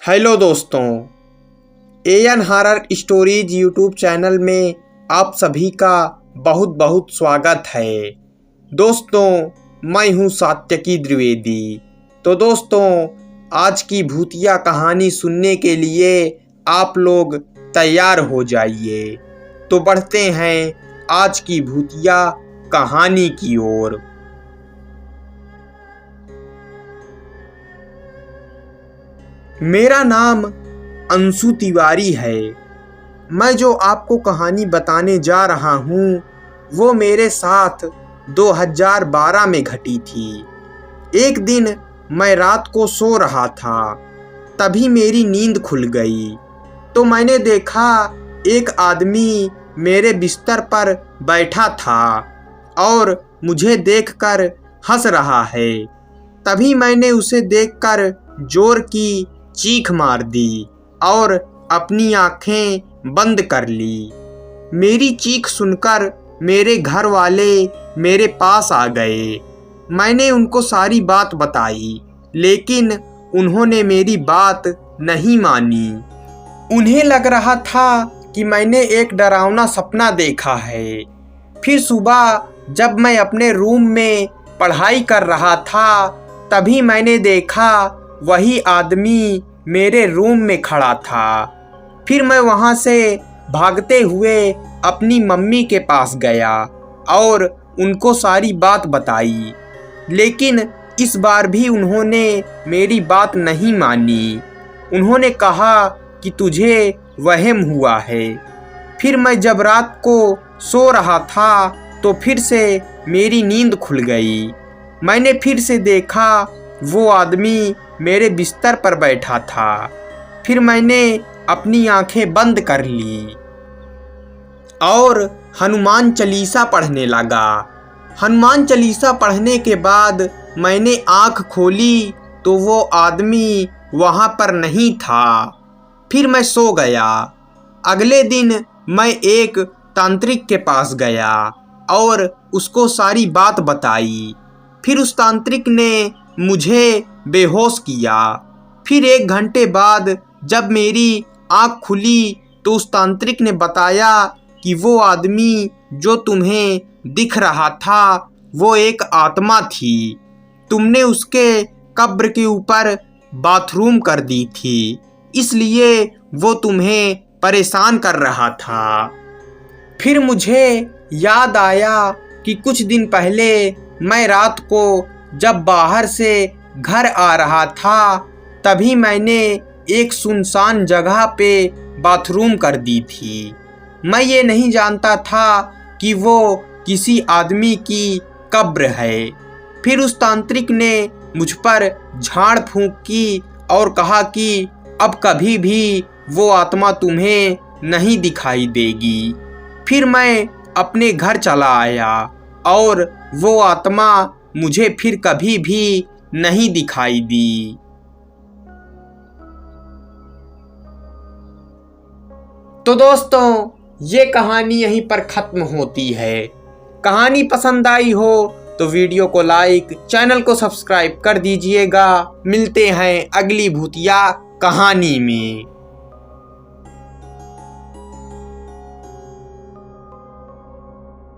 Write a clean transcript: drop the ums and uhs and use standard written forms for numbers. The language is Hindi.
हेलो दोस्तों, AN horror stories YouTube channel में आप सभी का बहुत बहुत स्वागत है। दोस्तों, मैं हूं सात्यकी द्विवेदी। तो दोस्तों, आज की भूतिया कहानी सुनने के लिए आप लोग तैयार हो जाइए। तो बढ़ते हैं आज की भूतिया कहानी की ओर। मेरा नाम अंशु तिवारी है। मैं जो आपको कहानी बताने जा रहा हूँ वो मेरे साथ 2012 में घटी थी। एक दिन मैं रात को सो रहा था, तभी मेरी नींद खुल गई तो मैंने देखा एक आदमी मेरे बिस्तर पर बैठा था और मुझे देखकर हंस रहा है। तभी मैंने उसे देखकर जोर की चीख मार दी और अपनी आंखें बंद कर ली। मेरी चीख सुनकर मेरे घर वाले मेरे पास आ गए। मैंने उनको सारी बात बताई, लेकिन उन्होंने मेरी बात नहीं मानी। उन्हें लग रहा था कि मैंने एक डरावना सपना देखा है। फिर सुबह जब मैं अपने रूम में पढ़ाई कर रहा था, तभी मैंने देखा वही आदमी मेरे रूम में खड़ा था। फिर मैं वहाँ से भागते हुए अपनी मम्मी के पास गया और उनको सारी बात बताई, लेकिन इस बार भी उन्होंने मेरी बात नहीं मानी। उन्होंने कहा कि तुझे वहम हुआ है। फिर मैं जब रात को सो रहा था तो फिर से मेरी नींद खुल गई। मैंने फिर से देखा वो आदमी मेरे बिस्तर पर बैठा था। फिर मैंने अपनी आंखें बंद कर ली और हनुमान चालीसा पढ़ने लगा। हनुमान चालीसा पढ़ने के बाद मैंने आंख खोली तो वो आदमी वहाँ पर नहीं था। फिर मैं सो गया। अगले दिन मैं एक तांत्रिक के पास गया और उसको सारी बात बताई। फिर उस तांत्रिक ने मुझे बेहोश किया। फिर 1 घंटे बाद जब मेरी आँख खुली तो उस तांत्रिक ने बताया कि वो आदमी जो तुम्हें दिख रहा था वो एक आत्मा थी। तुमने उसके कब्र के ऊपर बाथरूम कर दी थी, इसलिए वो तुम्हें परेशान कर रहा था। फिर मुझे याद आया कि कुछ दिन पहले मैं रात को जब बाहर से घर आ रहा था, तभी मैंने एक सुनसान जगह पे बाथरूम कर दी थी। मैं ये नहीं जानता था कि वो किसी आदमी की कब्र है। फिर उस तांत्रिक ने मुझ पर झाड़ फूंक की और कहा कि अब कभी भी वो आत्मा तुम्हें नहीं दिखाई देगी। फिर मैं अपने घर चला आया और वो आत्मा मुझे फिर कभी भी नहीं दिखाई दी। तो दोस्तों, ये कहानी यहीं पर खत्म होती है। कहानी पसंद आई हो तो वीडियो को लाइक, चैनल को सब्सक्राइब कर दीजिएगा। मिलते हैं अगली भूतिया कहानी में।